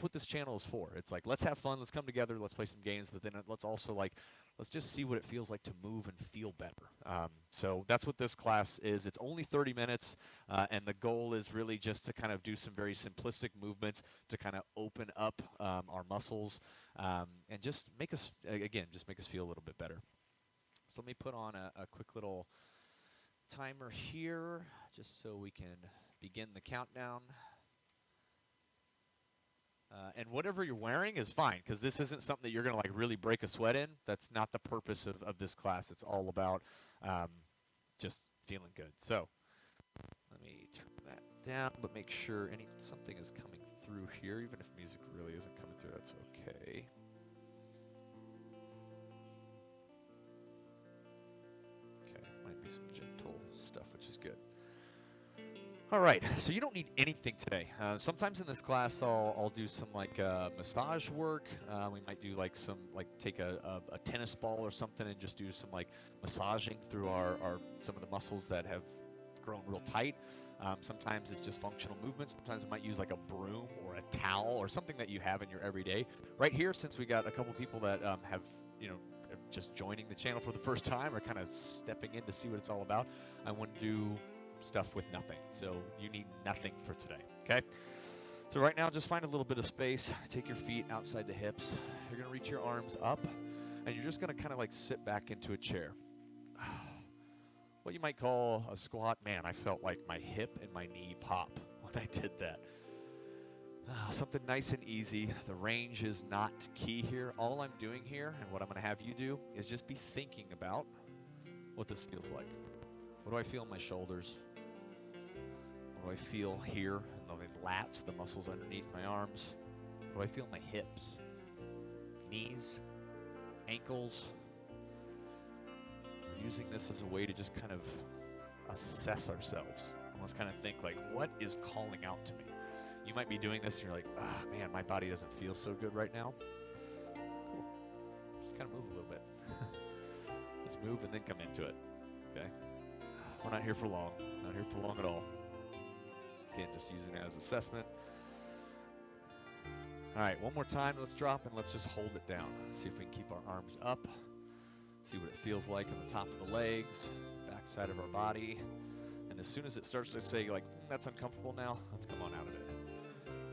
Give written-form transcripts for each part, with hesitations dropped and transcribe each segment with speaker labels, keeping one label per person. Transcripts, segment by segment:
Speaker 1: what this channel is for. It's like, let's have fun, let's come together, let's play some games, but then let's also let's just see what it feels like to move and feel better. So that's what this class is. It's only 30 minutes, and the goal is really just to kind of do some very simplistic movements to kind of open up our muscles, and just make us, again, just make us feel a little bit better. So let me put on a quick little timer here, just so we can begin the countdown. And whatever you're wearing is fine, because this isn't something that you're going to like really break a sweat in. That's not the purpose of this class. It's all about just feeling good. So let me turn that down, but make sure something is coming through here. Even if music really isn't coming through, that's okay. Okay, might be some gentle stuff, which is good. All right, so you don't need anything today. Sometimes in this class, I'll do some like massage work. We might do like take a tennis ball or something and just do some like massaging through some of the muscles that have grown real tight. Sometimes it's just functional movement. Sometimes we might use like a broom or a towel or something that you have in your everyday. Right here, since we got a couple people that have just joining the channel for the first time or kind of stepping in to see what it's all about, I want to do stuff with nothing. So you need nothing for today, okay? So right now, just find a little bit of space. Take your feet outside the hips. You're going to reach your arms up, and you're just going to kind of like sit back into a chair. What you might call a squat. Man, I felt like my hip and my knee pop when I did that. Something nice and easy. The range is not key here. All I'm doing here, and what I'm going to have you do, is just be thinking about what this feels like. What do I feel in my shoulders? What do I feel here in the lats, the muscles underneath my arms? What do I feel in my hips, knees, ankles? We're using this as a way to just kind of assess ourselves. Almost kind of think like, what is calling out to me? You might be doing this and you're like, oh man, my body doesn't feel so good right now. Cool. Just kind of move a little bit. Just move and then come into it. Okay? We're not here for long. Not here for long at all. Again, just using it as assessment. All right, one more time. Let's drop and let's just hold it down. See if we can keep our arms up. See what it feels like on the top of the legs, back side of our body. And as soon as it starts to say, like, that's uncomfortable now, let's come on out of it.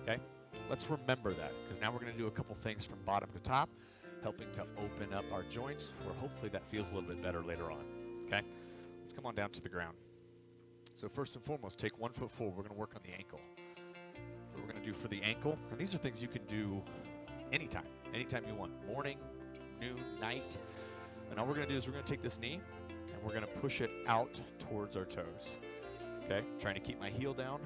Speaker 1: Okay? Let's remember that, because now we're going to do a couple things from bottom to top, helping to open up our joints, where hopefully that feels a little bit better later on. Okay? Let's come on down to the ground. So first and foremost, take 1 foot forward. We're going to work on the ankle. What we're going to do for the ankle, and these are things you can do anytime you want, morning, noon, night. And all we're going to do is we're going to take this knee, and we're going to push it out towards our toes. Okay? Trying to keep my heel down.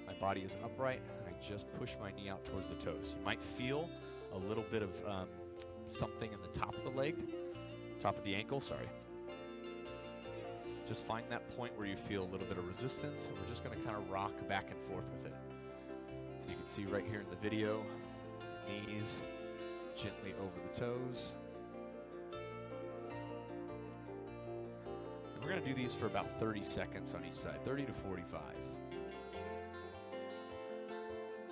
Speaker 1: My body is upright, and I just push my knee out towards the toes. You might feel a little bit of something in the top of the leg, top of the ankle, sorry. Just find that point where you feel a little bit of resistance, and we're just going to kind of rock back and forth with it. So you can see right here in the video, knees gently over the toes. And we're going to do these for about 30 seconds on each side, 30 to 45.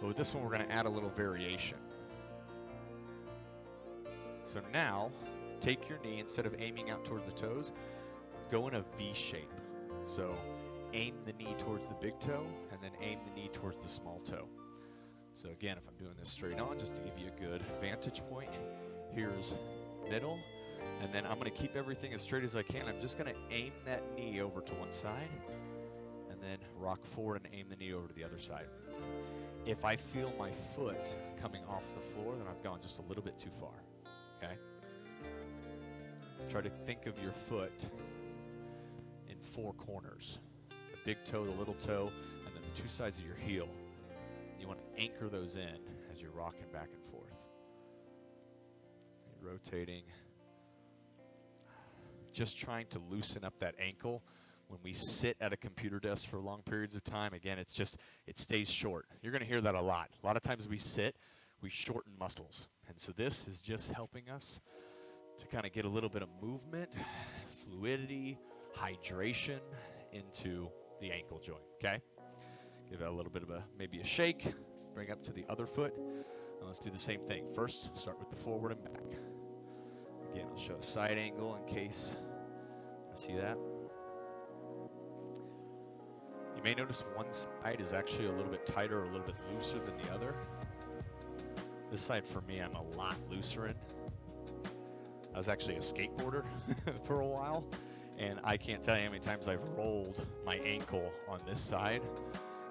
Speaker 1: But with this one, we're going to add a little variation. So now, take your knee, instead of aiming out towards the toes, go in a V shape. So aim the knee towards the big toe, and then aim the knee towards the small toe. So again, if I'm doing this straight on, just to give you a good vantage point, here's middle, and then I'm going to keep everything as straight as I can. I'm just going to aim that knee over to one side, and then rock forward and aim the knee over to the other side. If I feel my foot coming off the floor, then I've gone just a little bit too far. Okay? Try to think of your foot in 4 corners. The big toe, the little toe, and then the 2 sides of your heel. You want to anchor those in as you're rocking back and forth. You're rotating. Just trying to loosen up that ankle. When we sit at a computer desk for long periods of time, again, it stays short. You're going to hear that a lot. A lot of times we sit, we shorten muscles. And so this is just helping us to kind of get a little bit of movement, fluidity, hydration into the ankle joint, okay? Give it a little bit of maybe a shake. Bring up to the other foot. And let's do the same thing. First, start with the forward and back. Again, I'll show a side angle in case you see that. You may notice one side is actually a little bit tighter or a little bit looser than the other. This side for me, I'm a lot looser in. I was actually a skateboarder for a while, and I can't tell you how many times I've rolled my ankle on this side.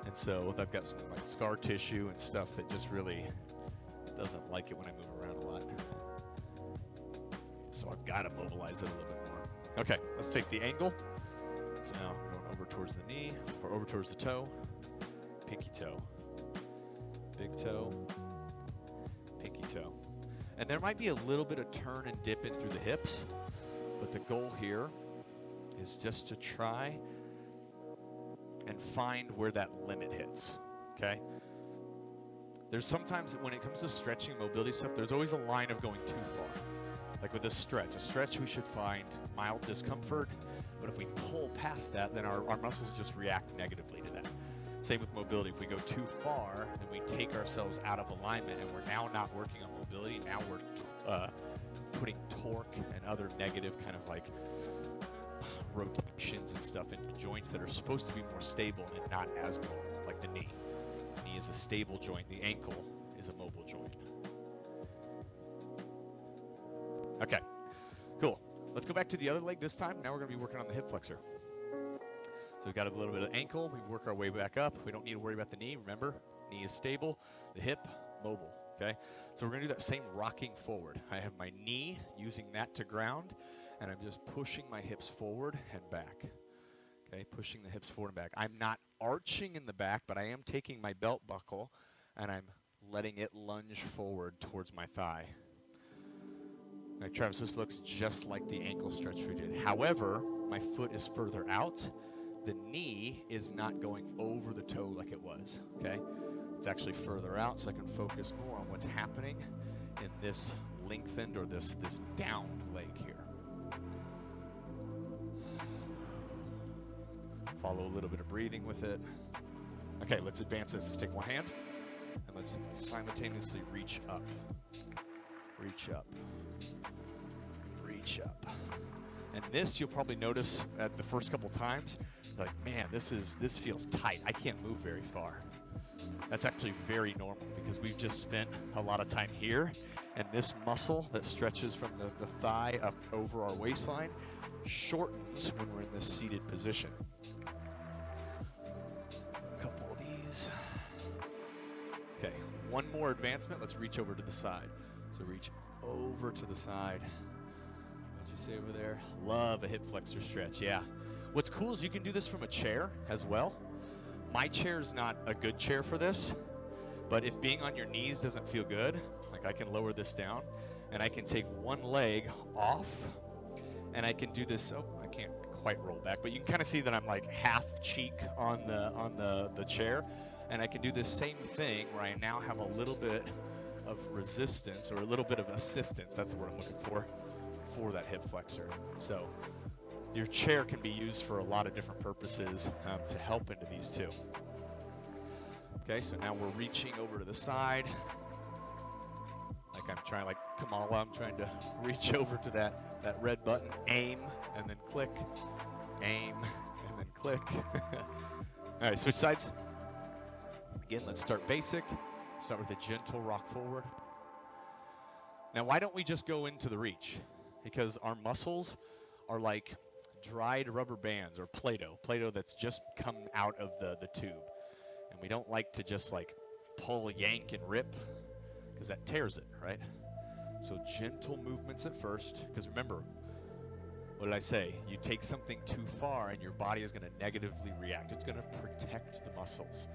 Speaker 1: And so I've got some like scar tissue and stuff that just really doesn't like it when I move around a lot. So I've got to mobilize it a little bit more. Okay, let's take the angle. So now I'm going over towards the knee, or over towards the toe, pinky toe, big toe, pinky toe. And there might be a little bit of turn and dip in through the hips, but the goal here is just to try and find where that limit hits, okay? There's sometimes when it comes to stretching mobility stuff, there's always a line of going too far. Like with a stretch we should find mild discomfort, but if we pull past that, then our muscles just react negatively to that. Same with mobility. If we go too far, then we take ourselves out of alignment, and we're now not working on mobility. Now we're putting torque and other negative kind of like rotations and stuff into joints that are supposed to be more stable and not as mobile, like the knee. The knee is a stable joint. The ankle is a mobile joint. Okay, cool. Let's go back to the other leg this time. Now we're going to be working on the hip flexor. So we've got a little bit of ankle. We work our way back up. We don't need to worry about the knee. Remember, knee is stable. The hip, mobile. Okay? So we're going to do that same rocking forward. I have my knee using that to ground, and I'm just pushing my hips forward and back. Okay? Pushing the hips forward and back. I'm not arching in the back, but I am taking my belt buckle, and I'm letting it lunge forward towards my thigh. All right, Travis, this looks just like the ankle stretch we did. However, my foot is further out. The knee is not going over the toe like it was, okay? It's actually further out, so I can focus more on what's happening in this lengthened or this downed leg here. Follow a little bit of breathing with it. Okay, let's advance this. Let's take one hand, and let's simultaneously reach up. Reach up. Reach up. And this you'll probably notice at the first couple times, like, man, this feels tight. I can't move very far. That's actually very normal because we've just spent a lot of time here, and this muscle that stretches from the thigh up over our waistline shortens when we're in this seated position. So a couple of these. Okay, one more advancement. Let's reach over to the side. So reach over to the side. What'd you say over there? Love a hip flexor stretch, yeah. What's cool is you can do this from a chair as well. My chair is not a good chair for this, but if being on your knees doesn't feel good, like I can lower this down, and I can take one leg off, and I can do this. Oh, I can't quite roll back, but you can kind of see that I'm like half cheek on the chair, and I can do this same thing where I now have a little bit of resistance or a little bit of assistance. That's the word I'm looking for that hip flexor. So your chair can be used for a lot of different purposes to help into these two. Okay, so now we're reaching over to the side. Like I'm trying, like Kamala, I'm trying to reach over to that red button, aim, and then click, aim, and then click. All right, switch sides. Again, let's start basic. Start with a gentle rock forward. Now, why don't we just go into the reach? Because our muscles are like dried rubber bands or Play-Doh that's just come out of the tube. And we don't like to just like pull, yank, and rip because that tears it, right? So gentle movements at first, because remember, what did I say? You take something too far and your body is going to negatively react. It's going to protect the muscles.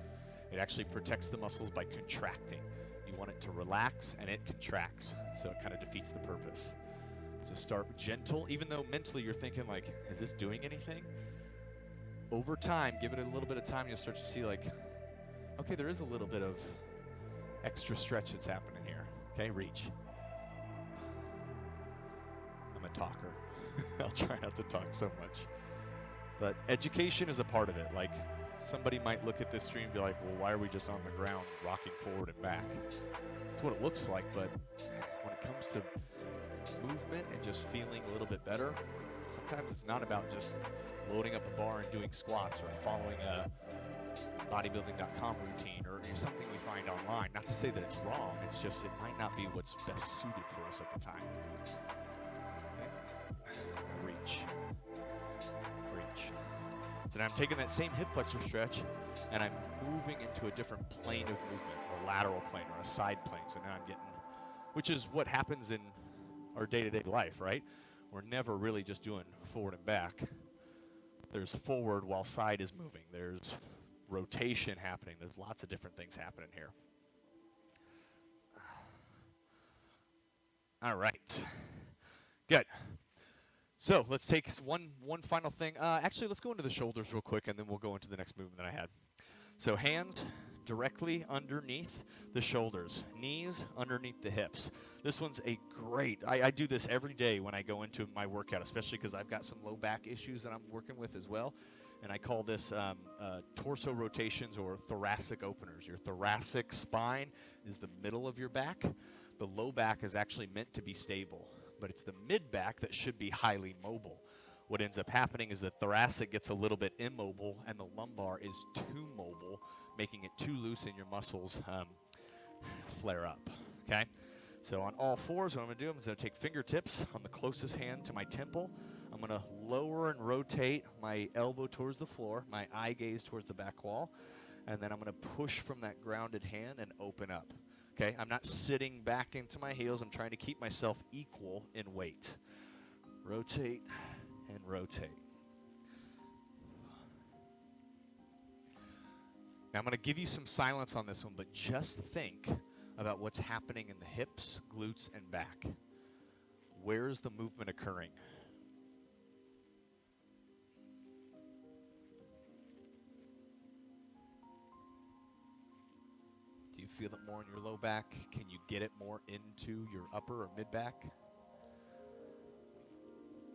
Speaker 1: It actually protects the muscles by contracting. You want it to relax and it contracts, so it kind of defeats the purpose. So start gentle, even though mentally you're thinking like, is this doing anything? Over time, give it a little bit of time, you'll start to see like, okay, there is a little bit of extra stretch that's happening here. Okay, reach. I'm a talker. I'll try not to talk so much. But education is a part of it. Like, Somebody might look at this stream and be like, well, why are we just on the ground rocking forward and back? That's what it looks like, but when it comes to movement and just feeling a little bit better, sometimes it's not about just loading up a bar and doing squats or following a bodybuilding.com routine or something we find online. Not to say that it's wrong, it's just it might not be what's best suited for us at the time. Okay. Reach. So now I'm taking that same hip flexor stretch and I'm moving into a different plane of movement, a lateral plane or a side plane. So now I'm getting, which is what happens in our day-to-day life, right? We're never really just doing forward and back. There's forward while side is moving. There's rotation happening. There's lots of different things happening here. All right. Good. So let's take one final thing. Actually, let's go into the shoulders real quick, and then we'll go into the next movement that I had. So hands directly underneath the shoulders, knees underneath the hips. This one's a great, I do this every day when I go into my workout, especially because I've got some low back issues that I'm working with as well. And I call this torso rotations or thoracic openers. Your thoracic spine is the middle of your back. The low back is actually meant to be stable, but it's the mid back that should be highly mobile. What ends up happening is the thoracic gets a little bit immobile and the lumbar is too mobile, making it too loose and your muscles flare up, okay? So on all fours, what I'm gonna do, I'm gonna take fingertips on the closest hand to my temple. I'm gonna lower and rotate my elbow towards the floor, my eye gaze towards the back wall, and then I'm gonna push from that grounded hand and open up. Okay, I'm not sitting back into my heels. I'm trying to keep myself equal in weight. Rotate and rotate. Now I'm going to give you some silence on this one, but just think about what's happening in the hips, glutes, and back. Where is the movement occurring? Do you feel it more in your low back? Can you get it more into your upper or mid back?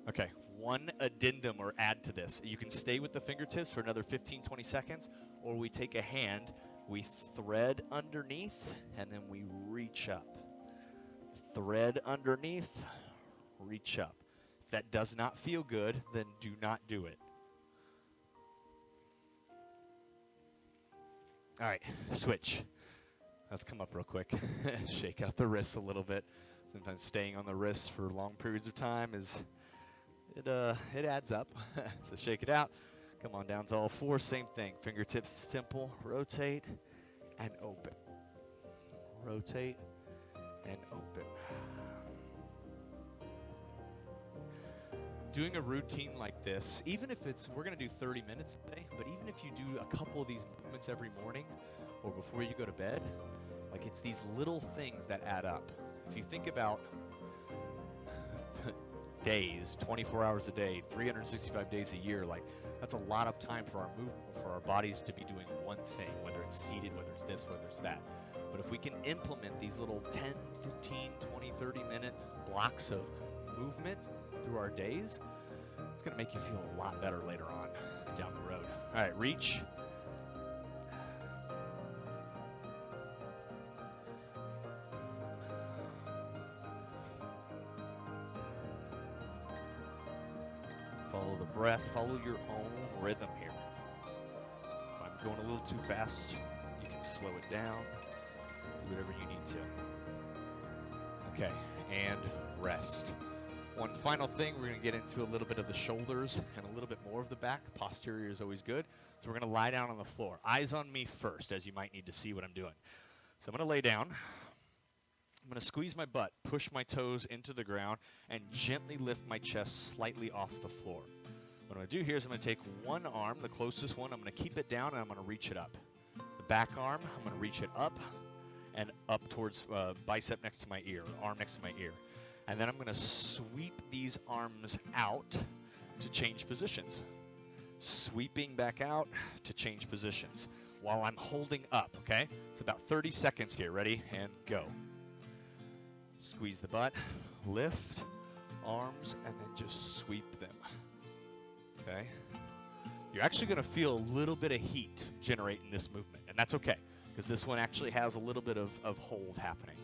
Speaker 1: Okay, one addendum or add to this. You can stay with the fingertips for another 15, 20 seconds, or we take a hand, we thread underneath, and then we reach up. Thread underneath, reach up. If that does not feel good, then do not do it. All right, switch. Let's come up real quick. Shake out the wrists a little bit. Sometimes staying on the wrists for long periods of time is, it adds up. So shake it out. Come on down to all fours. Same thing. Fingertips to temple. Rotate and open. Rotate and open. Doing a routine like this, even if it's, we're going to do 30 minutes a day, but even if you do a couple of these movements every morning or before you go to bed, like it's these little things that add up. If you think about days, 24 hours a day, 365 days a year, like that's a lot of time for our movement, for our bodies to be doing one thing, whether it's seated, whether it's this, whether it's that. But if we can implement these little 10, 15, 20, 30-minute blocks of movement through our days, it's going to make you feel a lot better later on down the road. All right, reach. Follow the breath, follow your own rhythm here. If I'm going a little too fast, you can slow it down, do whatever you need to. Okay, and rest. One final thing, we're going to get into a little bit of the shoulders and a little bit more of the back. Posterior is always good. So we're going to lie down on the floor. Eyes on me first, as you might need to see what I'm doing. So I'm going to lay down. I'm going to squeeze my butt, push my toes into the ground, and gently lift my chest slightly off the floor. What I'm going to do here is I'm going to take one arm, the closest one, I'm going to keep it down, and I'm going to reach it up. The back arm, I'm going to reach it up and up towards bicep next to my ear, arm next to my ear. And then I'm going to sweep these arms out to change positions. Sweeping back out to change positions while I'm holding up, okay? It's about 30 seconds here. Ready? And go. Squeeze the butt, lift, arms, and then just sweep them. Okay? you're actually going to feel a little bit of heat generate in this movement, and that's okay, because this one actually has a little bit of hold happening.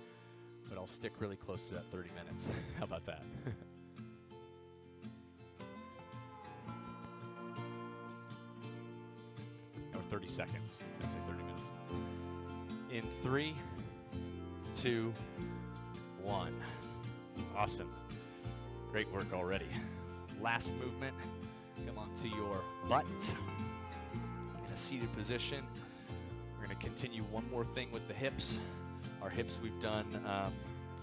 Speaker 1: But I'll stick really close to that 30 minutes. How about that? Or 30 seconds. I say 30 minutes. In 3, 2, 1. Awesome. Great work already. Last movement. Come onto your butt in a seated position. We're going to continue one more thing with the hips. Our hips, we've done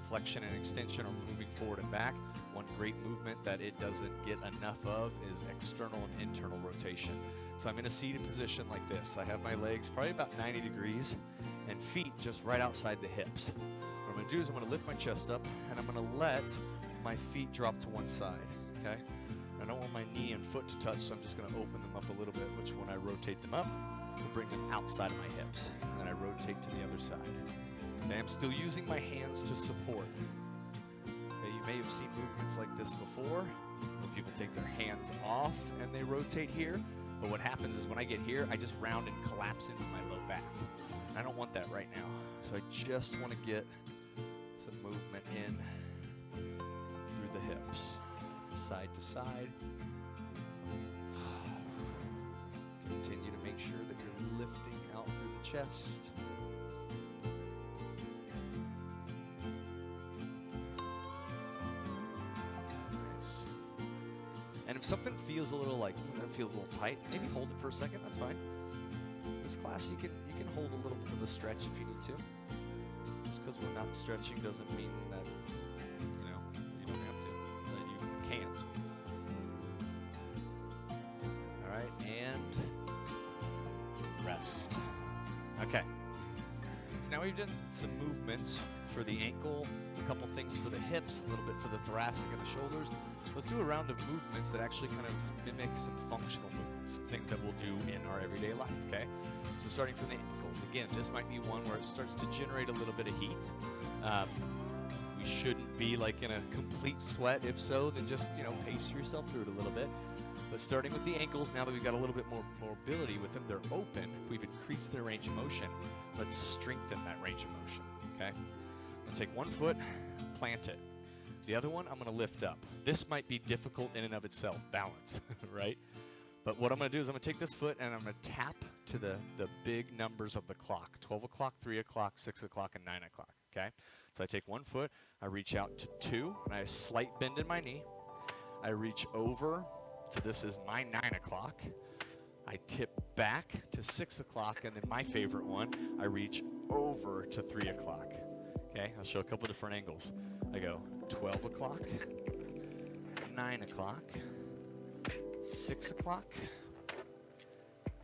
Speaker 1: flexion and extension, or moving forward and back. One great movement that it doesn't get enough of is external and internal rotation. So I'm in a seated position like this. I have my legs probably about 90 degrees and feet just right outside the hips. What I'm going to do is I'm going to lift my chest up, and I'm going to let my feet drop to one side, okay? I don't want my knee and foot to touch, so I'm just going to open them up a little bit, which when I rotate them up, will bring them outside of my hips. And then I rotate to the other side. Okay, I'm still using my hands to support. Okay, you may have seen movements like this before, where people take their hands off and they rotate here. But what happens is when I get here, I just round and collapse into my low back. And I don't want that right now. So I just want to get some movement in through the hips, side to side. Continue to make sure that you're lifting out through the chest. Nice. And if something feels a little like, that feels a little tight, maybe hold it for a second, that's fine. This class, you can hold a little bit of a stretch if you need to. Just because we're not stretching doesn't mean that, you don't have to, that you can't. All right, and rest. Okay. So now we've done some movements for the ankle, a couple things for the hips, a little bit for the thoracic and the shoulders. Let's do a round of movements that actually kind of mimic some functional movements, some things that we'll do in our everyday life, okay? So starting from the ankles, again, this might be one where it starts to generate a little bit of heat. We shouldn't be like in a complete sweat. If so, then just, pace yourself through it a little bit. But starting with the ankles, now that we've got a little bit more mobility with them, they're open, we've increased their range of motion. Let's strengthen that range of motion, okay? I'm gonna take one foot, plant it. The other one, I'm gonna lift up. This might be difficult in and of itself, balance, right? But what I'm gonna do is I'm gonna take this foot and I'm gonna tap to the big numbers of the clock, 12 o'clock, 3 o'clock, 6 o'clock, and 9 o'clock, okay? So I take one foot, I reach out to 2, and I have a slight bend in my knee. I reach over, so this is my 9 o'clock. I tip back to 6 o'clock, and then my favorite one, I reach over to 3 o'clock. Okay, I'll show a couple different angles. I go 12 o'clock, 9 o'clock, 6 o'clock,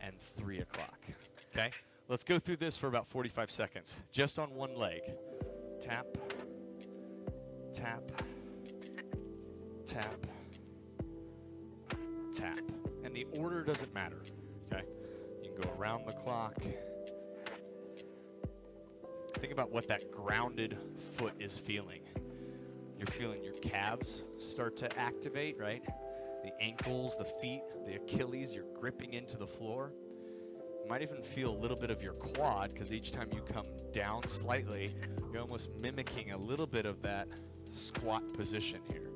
Speaker 1: and 3 o'clock. Okay, let's go through this for about 45 seconds, just on one leg. Tap, tap, tap, tap. And the order doesn't matter, okay? You can go around the clock. Think about what that grounded foot is feeling. You're feeling your calves start to activate, right? The ankles, the feet, the Achilles, you're gripping into the floor. You might even feel a little bit of your quad, because each time you come down slightly, you're almost mimicking a little bit of that squat position here.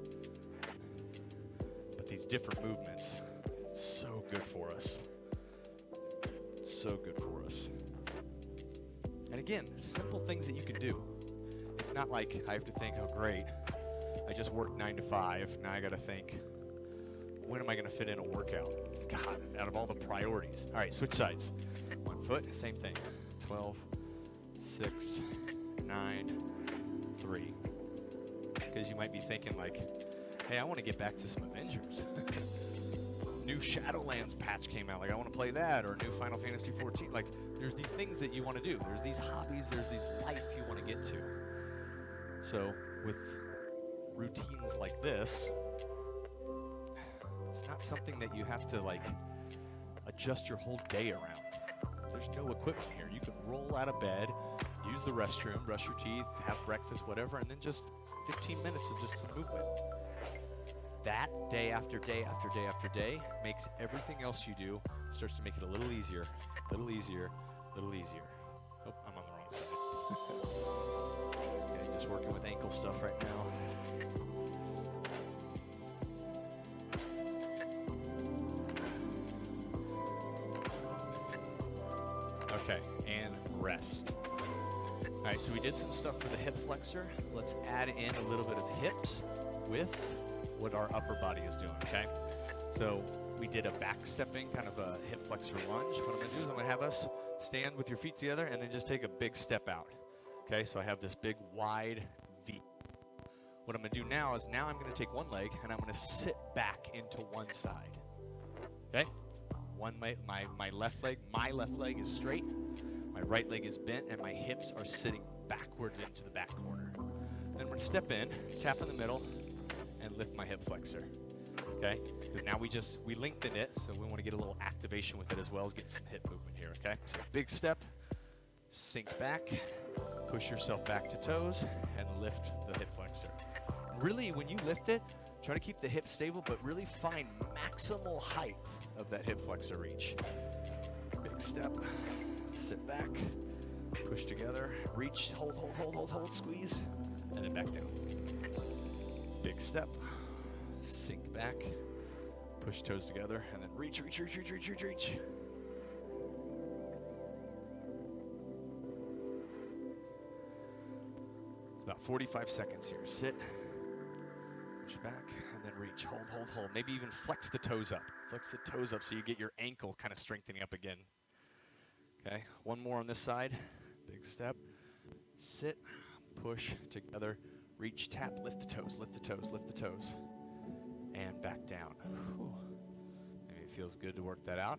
Speaker 1: But these different movements, it's so good for us. So good for us. And again, simple things that you can do. It's not like I have to think, oh great, I just worked 9 to 5. Now I got to think, when am I going to fit in a workout? God, out of all the priorities. All right, switch sides. One foot, same thing. 12, 6, 9, 3. Because you might be thinking like, hey, I want to get back to some Avengers. New Shadowlands patch came out. Like, I want to play that, or new Final Fantasy 14. Like, there's these things that you want to do. There's these hobbies. There's these life you want to get to. So with routines like this, it's not something that you have to, like, adjust your whole day around. There's no equipment here. You can roll out of bed, use the restroom, brush your teeth, have breakfast, whatever, and then just 15 minutes of just some movement. that day after day after day after day makes everything else you do, starts to make it a little easier, a little easier, a little easier. Oh, I'm on the wrong side. Okay, just working with ankle stuff right now. Okay, and rest. All right, so we did some stuff for the hip flexor. Let's add in a little bit of hips with what our upper body is doing, okay? So we did a back stepping, kind of a hip flexor lunge. What I'm gonna do is I'm gonna have us stand with your feet together and then just take a big step out. Okay, so I have this big wide V. What I'm gonna do now is I'm gonna take one leg and I'm gonna sit back into one side. Okay? My left leg is straight, my right leg is bent, and my hips are sitting backwards into the back corner. Then I'm gonna step in, tap in the middle, and lift my hip flexor. Okay? Because now we lengthen it, so we want to get a little activation with it as well as getting some hip movement here, okay? So big step, sink back, push yourself back to toes, and lift the hip flexor. Really, when you lift it, try to keep the hips stable, but really find maximal height of that hip flexor reach. Big step, sit back, push together, reach, hold, squeeze, and then back down. Big step, sink back, push toes together, and then reach. It's about 45 seconds here. Sit, push back, and then reach. Hold. Maybe even flex the toes up. Flex the toes up so you get your ankle kind of strengthening up again. Okay, one more on this side. Big step, sit, push together, reach, tap, lift the toes, and back down. Whew. Maybe it feels good to work that out.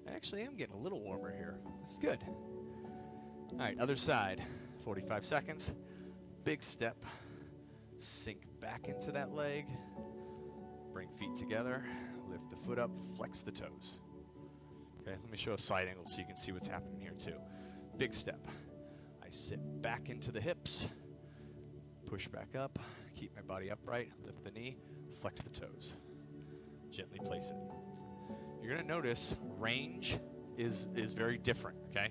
Speaker 1: I actually am getting a little warmer here. This is good. All right, other side, 45 seconds. Big step, sink back into that leg, bring feet together, lift the foot up, flex the toes. Okay, let me show a side angle so you can see what's happening here too. Big step, I sit back into the hips, push back up, keep my body upright, lift the knee, flex the toes. Gently place it. You're gonna notice range is very different, okay?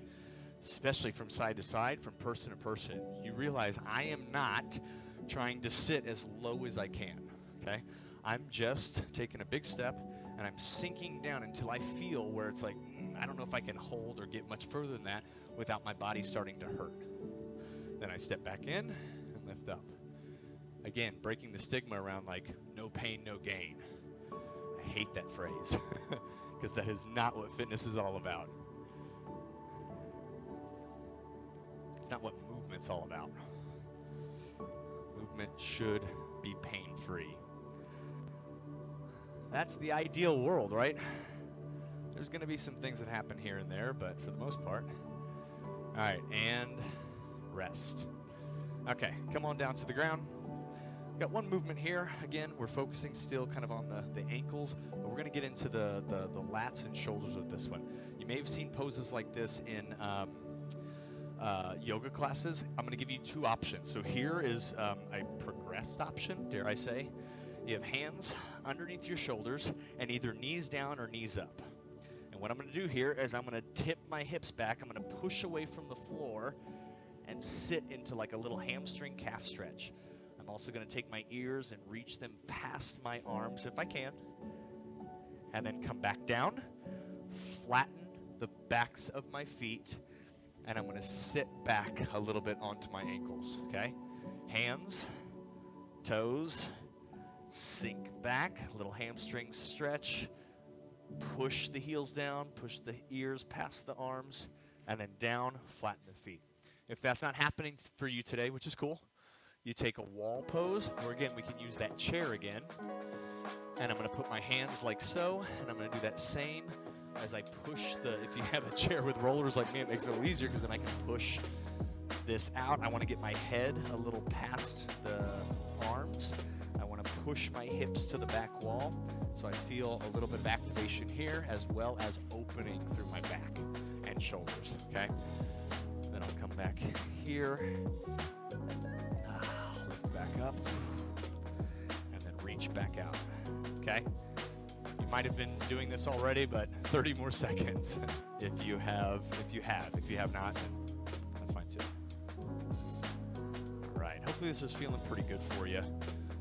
Speaker 1: Especially from side to side, from person to person. You realize I am not trying to sit as low as I can, okay? I'm just taking a big step and I'm sinking down until I feel where it's like, I don't know if I can hold or get much further than that without my body starting to hurt. Then I step back in and lift up. Again, breaking the stigma around like, no pain, no gain. I hate that phrase because that is not what fitness is all about. It's not what movement's all about. Movement should be pain-free. That's the ideal world, right? There's going to be some things that happen here and there, but for the most part. All right, and rest. Okay, come on down to the ground. Got one movement here. Again, we're focusing still kind of on the ankles, but we're going to get into the lats and shoulders with this one. You may have seen poses like this in yoga classes. I'm going to give you two options. So here is a progressed option, dare I say. You have hands underneath your shoulders and either knees down or knees up. And what I'm going to do here is I'm going to tip my hips back. I'm going to push away from the floor and sit into like a little hamstring calf stretch. I'm also going to take my ears and reach them past my arms if I can. And then come back down, flatten the backs of my feet, and I'm going to sit back a little bit onto my ankles, okay? Hands, toes, sink back, little hamstring stretch, push the heels down, push the ears past the arms, and then down, flatten the feet. If that's not happening for you today, which is cool, you take a wall pose, or again, we can use that chair again, and I'm going to put my hands like so, and I'm going to do that same as I push if you have a chair with rollers like me, it makes it a little easier because then I can push this out. I want to get my head a little past the arms. I want to push my hips to the back wall so I feel a little bit of activation here as well as opening through my back and shoulders, okay? Then I'll come back here, lift back up, and then reach reach back out. Okay? You might have been doing this already, but 30 more seconds if you have. If you have not, then that's fine too. All right. Hopefully this is feeling pretty good for you.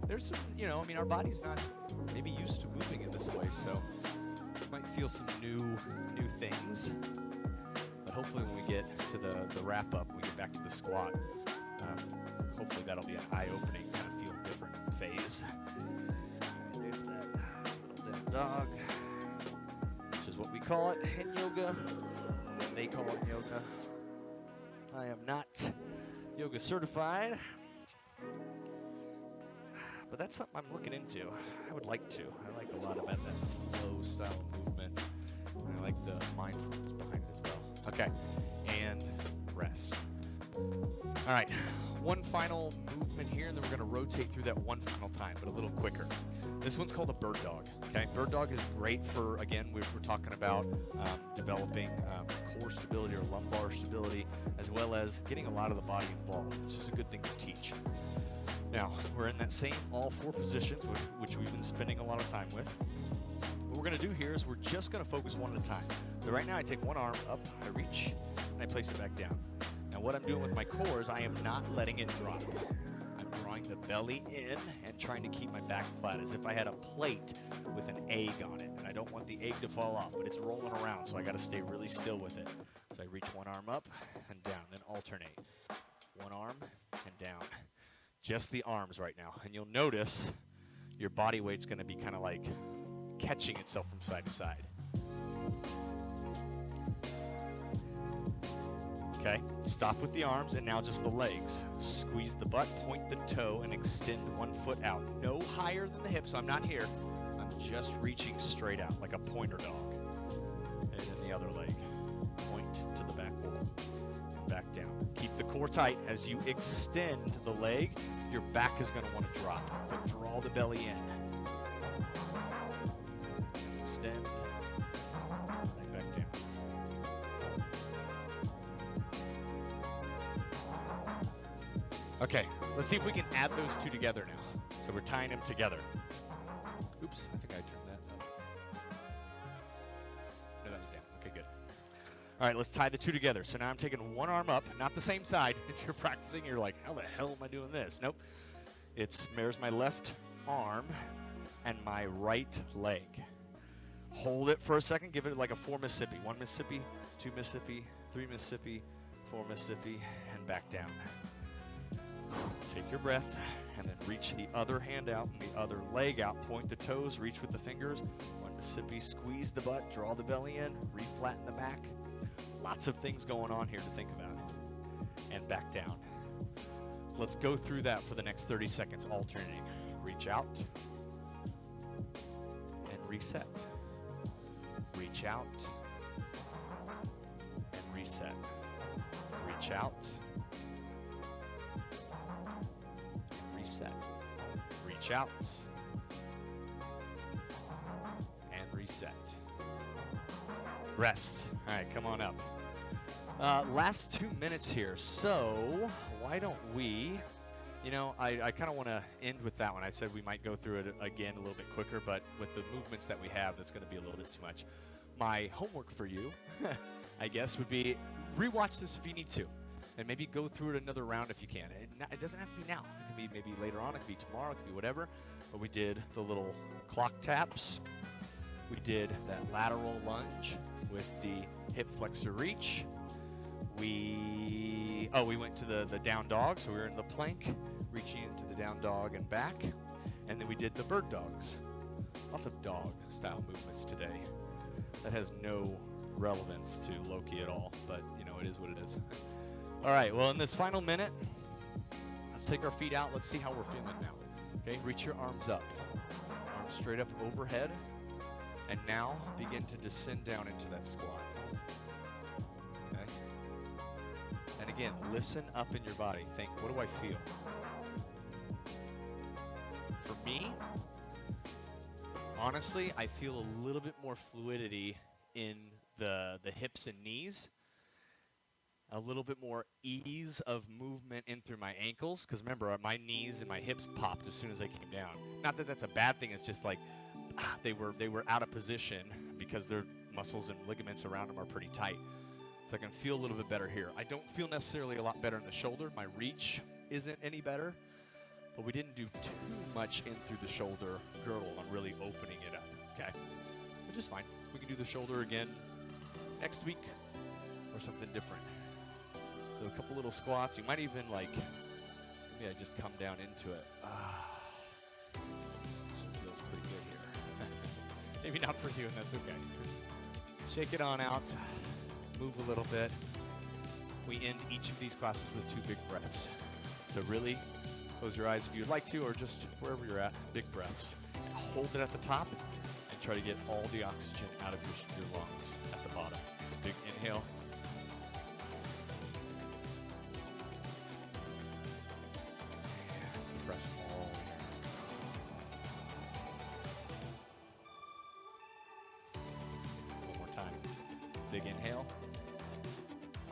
Speaker 1: There's some, you know, I mean, our body's not maybe used to moving in this way, so you might feel some new things. But hopefully when we get to the wrap up, we get back to the squat. Hopefully that'll be an eye-opening, kind of feel different phase. All right, there's that little down dog, which is what we call it in yoga, or what they call it in yoga. I am not yoga certified, but that's something I'm looking into. I would like to. I like a lot about that flow style movement, and I like the mindfulness behind it as well. Okay, and rest. All right, one final movement here, and then we're going to rotate through that one final time, but a little quicker. This one's called a bird dog. Okay, bird dog is great for, again, we're talking about developing core stability or lumbar stability, as well as getting a lot of the body involved. It's just a good thing to teach. Now, we're in that same all four positions, which we've been spending a lot of time with. What we're going to do here is we're just going to focus one at a time. So right now I take one arm up, I reach, and I place it back down. Now what I'm doing with my core is I am not letting it drop. I'm drawing the belly in and trying to keep my back flat as if I had a plate with an egg on it. And I don't want the egg to fall off, but it's rolling around, so I got to stay really still with it. So I reach one arm up and down, then alternate. One arm and down. Just the arms right now. And you'll notice your body weight's going to be kind of like catching itself from side to side. Okay, stop with the arms and now just the legs. Squeeze the butt, point the toe, and extend one foot out. No higher than the hip, so I'm not here. I'm just reaching straight out like a pointer dog. And then the other leg. Point to the back wall. And back down. Keep the core tight. As you extend the leg, your back is going to want to drop. But draw the belly in. Extend. Right back down. Okay, let's see if we can add those two together now. So we're tying them together. Oops, I think I turned that up. No, that was down. Okay, good. All right, let's tie the two together. So now I'm taking one arm up, not the same side. If you're practicing, you're like, how the hell am I doing this? Nope. There's my left arm and my right leg. Hold it for a second. Give it like a 4 Mississippi. 1 Mississippi, 2 Mississippi, 3 Mississippi, 4 Mississippi, and back down. Take your breath, and then reach the other hand out and the other leg out. Point the toes, reach with the fingers. 1 Mississippi, squeeze the butt, draw the belly in, reflatten the back. Lots of things going on here to think about. And back down. Let's go through that for the next 30 seconds, alternating. Reach out and reset. Reach out and reset. Reach out. Reset. Reach out and reset. Rest. All right, come on up. Last 2 minutes here. So why don't we, I kind of want to end with that one. I said we might go through it again a little bit quicker, but with the movements that we have, that's going to be a little bit too much. My homework for you, I guess, would be rewatch this if you need to. And maybe go through it another round if you can. It doesn't have to be now. It can be maybe later on. It can be tomorrow. It can be whatever. But we did the little clock taps. We did that lateral lunge with the hip flexor reach. We went to the down dog. So we were in the plank, reaching into the down dog and back. And then we did the bird dogs. Lots of dog style movements today. That has no relevance to Loki at all. But, it is what it is. All right, well, in this final minute, let's take our feet out. Let's see how we're feeling now. Okay, reach your arms up. Arms straight up overhead. And now begin to descend down into that squat. Okay? And again, listen up in your body. Think, what do I feel? For me, honestly, I feel a little bit more fluidity in the hips and knees. a little bit more ease of movement in through my ankles, because remember, my knees and my hips popped as soon as I came down. Not that that's a bad thing, it's just like they were out of position because their muscles and ligaments around them are pretty tight. So I can feel a little bit better here. I don't feel necessarily a lot better in the shoulder. My reach isn't any better, but we didn't do too much in through the shoulder girdle on really opening it up, okay? Which is fine. We can do the shoulder again next week or something different. So a couple little squats. You might even maybe I just come down into it. Feels pretty good here. Maybe not for you, and that's okay. Shake it on out. Move a little bit. We end each of these classes with 2 big breaths. So really, close your eyes if you'd like to, or just wherever you're at, big breaths. Hold it at the top and try to get all the oxygen out of your lungs at the bottom. So big inhale. And press all the way here. One more time. Big inhale.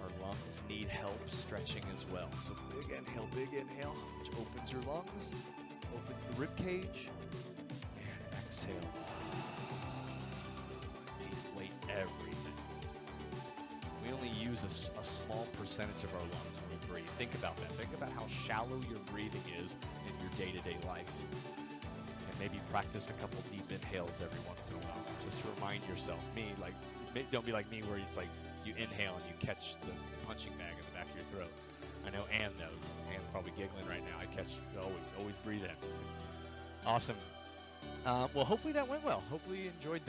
Speaker 1: Our lungs need help stretching as well. So big inhale, which opens your lungs, opens the rib cage, and exhale. Deflate everything. We only use a small percentage of our lungs when we breathe. Think about that. Think about how shallow your breathing is in your day-to-day life. And maybe practice a couple deep inhales every once in a while, just to remind yourself. Don't be like me where it's like you inhale and you catch the punching bag in the back of your throat. I know Ann knows. Ann's probably giggling right now. I catch always breathe in. Awesome. Well, hopefully that went well. Hopefully you enjoyed that.